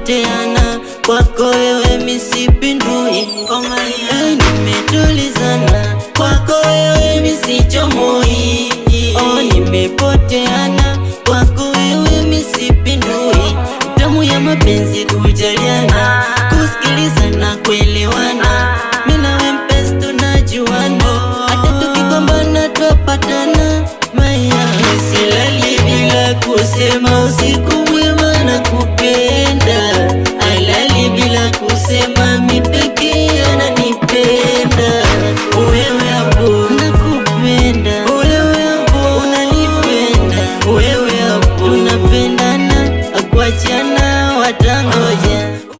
nimepoteana kwako wewe misipindui. Nimetulizana kwako wewe misichomoi. Nimepoteana kwako wewe misipindui. Tamu ya mapenzi kujaliana, kusikilizana, kuelewana. Mimi nawe mpenzi tunajuana, hata tukigombana twapatana. Maya silali bila kusema usiku mwema nakupenda. Alali bila kusema mi pekee ananipenda. Wewe hapo nakupenda, wewe hapo unanipenda, wewe hapo tunapendana, akuachana watangoja.